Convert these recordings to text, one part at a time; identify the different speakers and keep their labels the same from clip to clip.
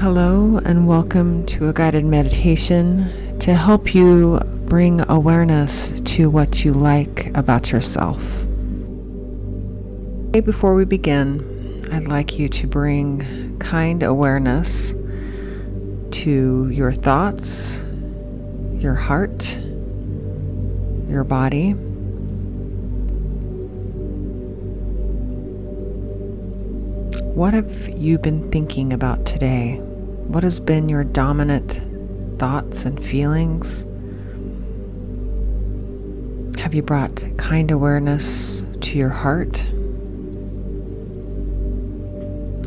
Speaker 1: Hello and welcome to a guided meditation to help you bring awareness to what you like about yourself. Before we begin, I'd like you to bring kind awareness to your thoughts, your heart, your body. What have you been thinking about today? What has been your dominant thoughts and feelings? Have you brought kind awareness to your heart?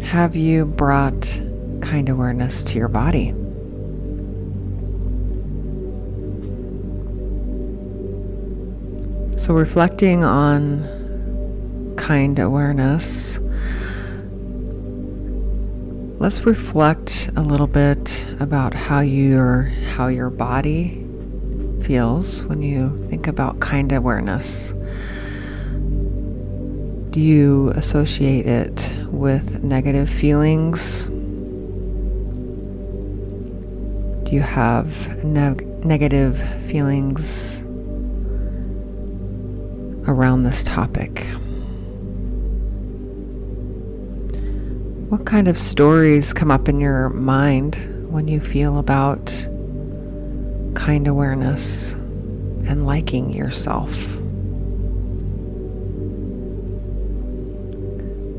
Speaker 1: Have you brought kind awareness to your body? So reflecting on kind awareness, let's reflect a little bit about how your body feels when you think about kind awareness. Do you associate it with negative feelings? Do you have negative feelings around this topic? What kind of stories come up in your mind when you feel about kind awareness and liking yourself?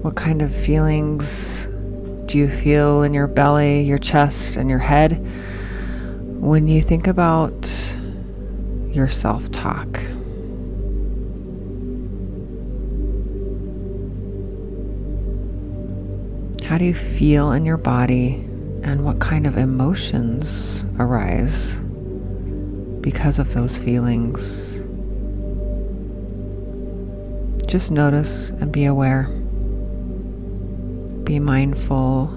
Speaker 1: What kind of feelings do you feel in your belly, your chest, and your head when you think about your self-talk? How do you feel in your body, and what kind of emotions arise because of those feelings? Just notice and be aware. Be mindful.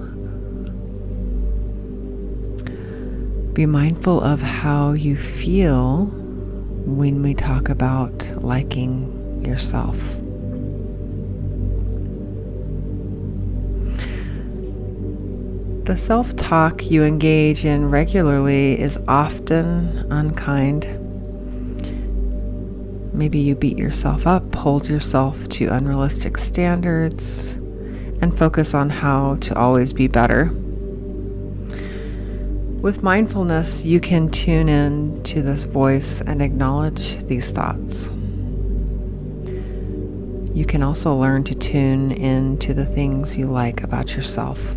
Speaker 1: Be mindful of how you feel when we talk about liking yourself. The self-talk you engage in regularly is often unkind. Maybe you beat yourself up, hold yourself to unrealistic standards, and focus on how to always be better. With mindfulness, you can tune in to this voice and acknowledge these thoughts. You can also learn to tune in to the things you like about yourself.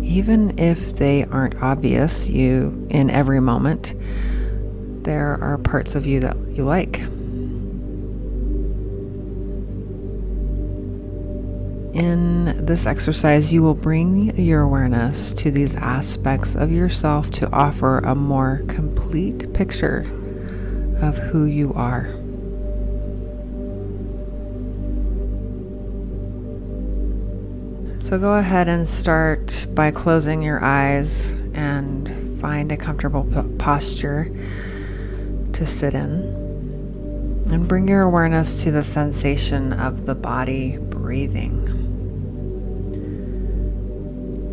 Speaker 1: Even if they aren't obvious you in every moment, there are parts of you that you like. In this exercise, you will bring your awareness to these aspects of yourself to offer a more complete picture of who you are. So go ahead and start by closing your eyes and find a comfortable posture to sit in. And bring your awareness to the sensation of the body breathing.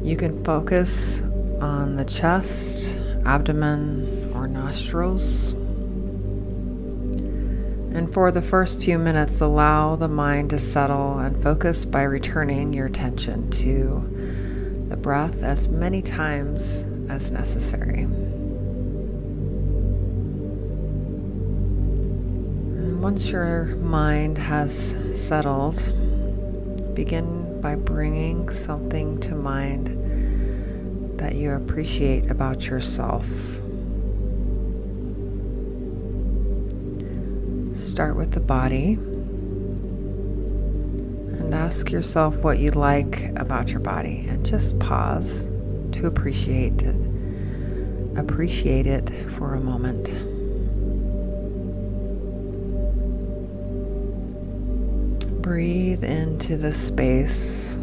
Speaker 1: You can focus on the chest, abdomen, or nostrils. And for the first few minutes, allow the mind to settle and focus by returning your attention to the breath as many times as necessary. And once your mind has settled, begin by bringing something to mind that you appreciate about yourself. Start with the body and ask yourself what you like about your body, and just pause to appreciate it. Appreciate it for a moment. Breathe into the space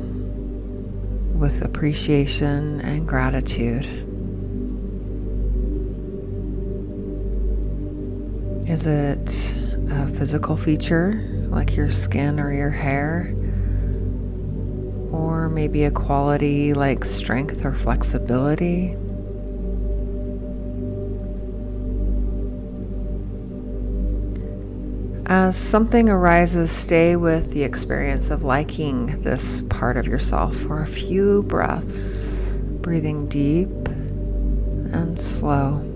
Speaker 1: with appreciation and gratitude. Is it a physical feature like your skin or your hair? or maybe a quality like strength or flexibility. As something arises, stay with the experience of liking this part of yourself for a few breaths, breathing deep and slow.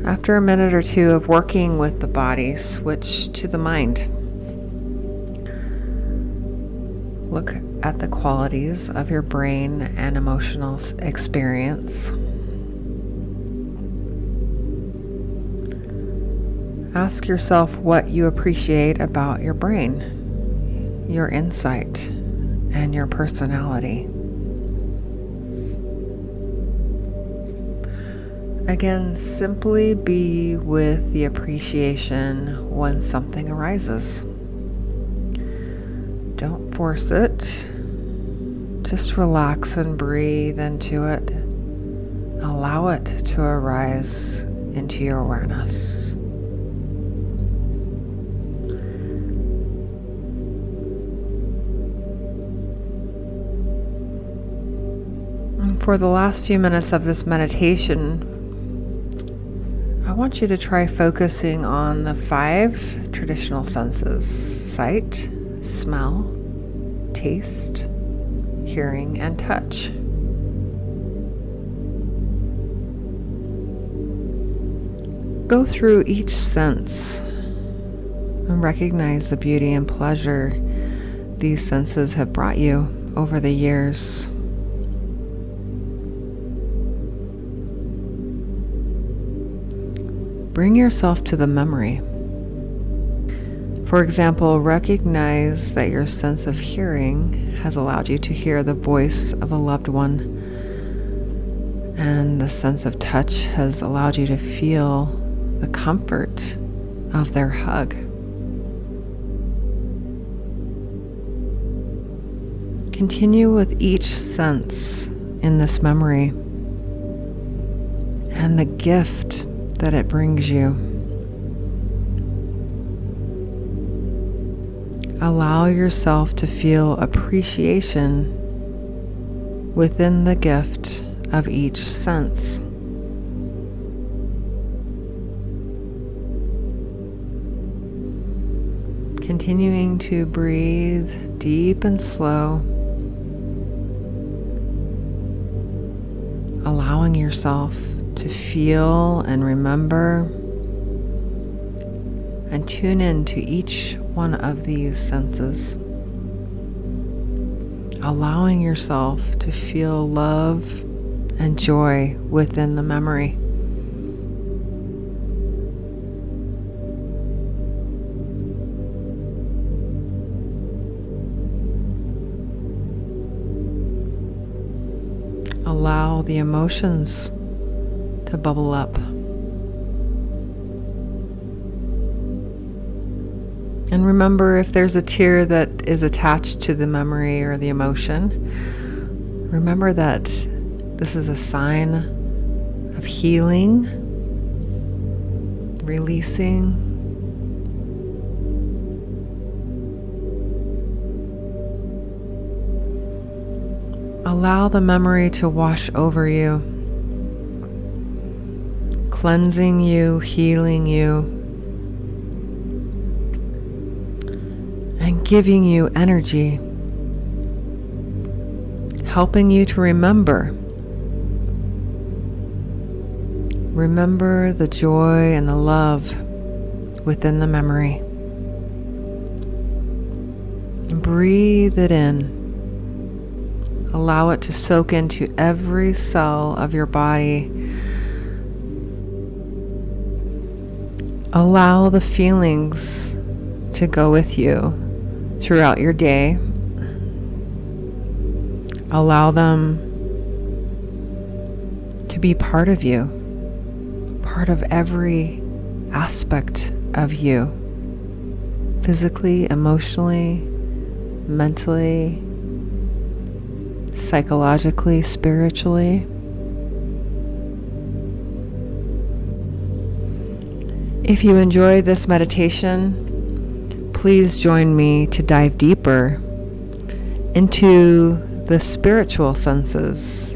Speaker 1: After a minute or two of working with the body, switch to the mind. Look at the qualities of your brain and emotional experience. Ask yourself what you appreciate about your brain, your insight, and your personality. Again, simply be with the appreciation when something arises. Don't force it. Just relax and breathe into it. Allow it to arise into your awareness. For the last few minutes of this meditation, I want you to try focusing on the 5 traditional senses: sight, smell, taste, hearing, and touch. Go through each sense and recognize the beauty and pleasure these senses have brought you over the years. Bring yourself to the memory. For example, recognize that your sense of hearing has allowed you to hear the voice of a loved one, and the sense of touch has allowed you to feel the comfort of their hug. Continue with each sense in this memory and the gift that it brings you. Allow yourself to feel appreciation within the gift of each sense. Continuing to breathe deep and slow, allowing yourself to feel and remember and tune in to each one of these senses. Allowing yourself to feel love and joy within the memory. Allow the emotions to bubble up. And remember, if there's a tear that is attached to the memory or the emotion, remember that this is a sign of healing, releasing. Allow the memory to wash over you, cleansing you, healing you, and giving you energy, helping you to remember. Remember the joy and the love within the memory. And breathe it in. Allow it to soak into every cell of your body. Allow the feelings to go with you throughout your day. Allow them to be part of you, part of every aspect of you, physically, emotionally, mentally, psychologically, spiritually. If you enjoyed this meditation, please join me to dive deeper into the spiritual senses.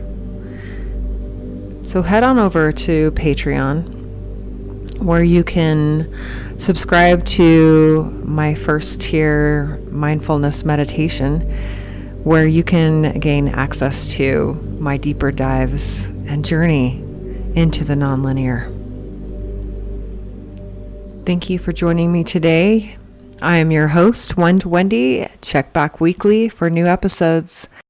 Speaker 1: So head on over to Patreon, where you can subscribe to my first tier mindfulness meditation, where you can gain access to my deeper dives and journey into the nonlinear. Thank you for joining me today. I am your host, Wendy. Check back weekly for new episodes.